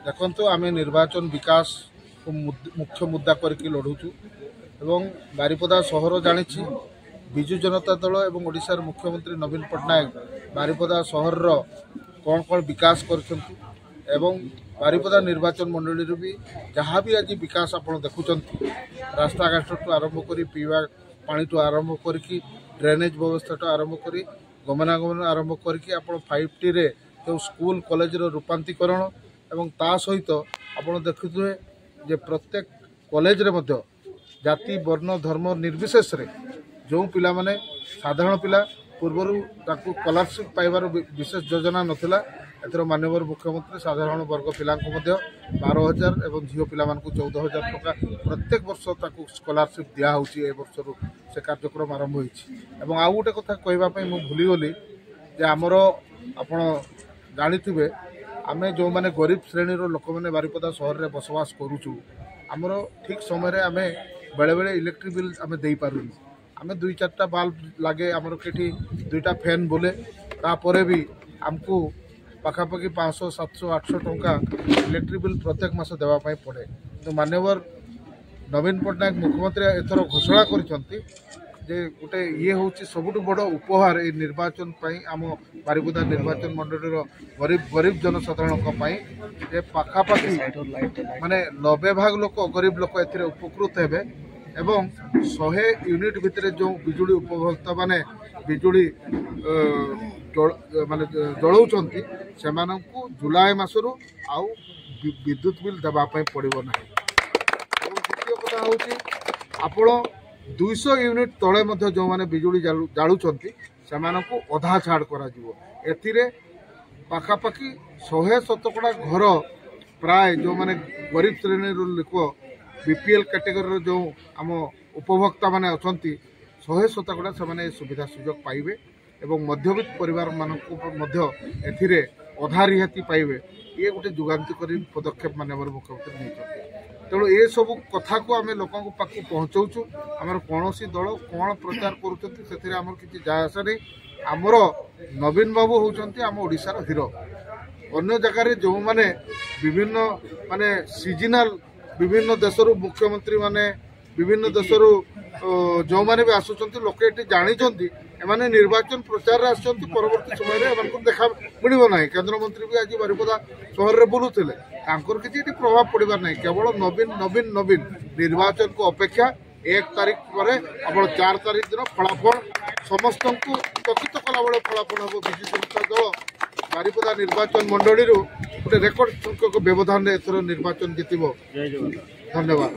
देखु आम निर्वाचन विकास को मुख्य मुद्दा करके लड़ुचु एवं बारिपदा सहर जानी विजु जनता दल एवं ओडिशार मुख्यमंत्री नवीन पट्टनायक बारिपदा सहर कौन कौन विकास कर बारिपदा निर्वाचन मंडली भी जहाँ भी आज विकास आप देखुं रास्ता घाट ठूँ आरंभ कर पीवा पानी ठूँ आरंभ कर ड्रेनेज व्यवस्था ठूँ आरंभ कर गमनागमन आरंभ करके आप 5T रे जो स्कूल कॉलेज रूपांतरीकरण एवं ता सहित आप देखुए जे प्रत्येक कॉलेज रे मध्य जाति वर्ण धर्म निर्विशेष रे जो पिला माने साधारण पिला पूर्वर ताकू स्कॉलरशिप पाइबार विशेष योजना नथिला एथर माननीय मुख्यमंत्री साधारण वर्ग पिला 12,000 एवं झील पिला 14,000 टका प्रत्येक वर्ष ताकू स्कॉलरशिप दिया होची ए वर्ष से कार्यक्रम आरंभ होईची एवं आ गोटे कथा कहबा मु भूली गली जे आमर आपण जानिथिबे आमे जो माने गरीब श्रेणी लोक मैंने बारिपदा सहर में बसवास करुचु आमर ठीक समय आमे बेले बेले इलेक्ट्रिक बिल आमे दे पारुनी आमे 2-4टा बाल्ब लगे आमर केठी 2टा फैन बोले तापरे भी आमको पाखापाखि 500, 700, 800 टंका इलेक्ट्रिक बिल प्रत्येक मास देवाई पड़े। तो माननीय नवीन पट्टनायक मुख्यमंत्री एथर घोषणा करिसंती जे गोटे ये हूँ सबुठ बड़ उपहार ये निर्वाचन आम बारिपदा निर्वाचन मंडली गरीब जनसाधारण जे पाखापाखि माने 90% लोक गरीब लोक ए उपकृत हेबे एवं 100 यूनिट भितर जो बिजुली उपभोक्ता माने बिजुली माने जलाउछंती सेमानंकु जुलाई मासरु आउ विद्युत बिल देवाई पड़ो ना। द्वितीय कथा हूँ आपण 200 यूनिट तले मध्य जो माने बिजुली जालुचंती सेमानंकु अधा छाड़ करा जिवो एथिरे पाखापाखि 100 घर प्राय जो माने गरीब श्रेणी लोक बीपीएल कैटेगरी जो आम उपभोक्ता माने अछंती 100 से माने सुविधा सुजोग पाइबे एवं मध्यवित्त परिवार मानक एथिरे अधा रिहाती पाइबे ये गोटे जुगांतिकारी पदक्षेप माननीय मुख्यमंत्री नहीं तेणु ये सब कथा को आम लोक पाक पहुँचाऊँ आमर कौन दल कौन प्रचार करुँच किसी जायस नहीं आमर नवीन बाबू होती आम ओडिशार हीरो अन्य जगह जो माने विभिन्न माने सीजनाल विभिन्न देशरू मुख्यमंत्री माने विभिन्न देशरू जो माने भी आसुंच लोक ये जानी एमाने निर्वाचन प्रचार आसुंच परवर्ती समय देखा मिल ना केन्द्रमंत्री भी आज बारिपदा सहर में बुलूले किसी प्रभाव पड़ार ना केवल नवीन नवीन नवीन निर्वाचन को अपेक्षा 1 तारीख पर आप 4 तारीख दिन फलाफल समस्त को चकित कला बेले फलाफल हम विजु जनता दल बारिपदा निर्वाचन मंडली गोटे रेकर्ड संख्यक व्यवधान एथर निर्वाचन जीतब। धन्यवाद।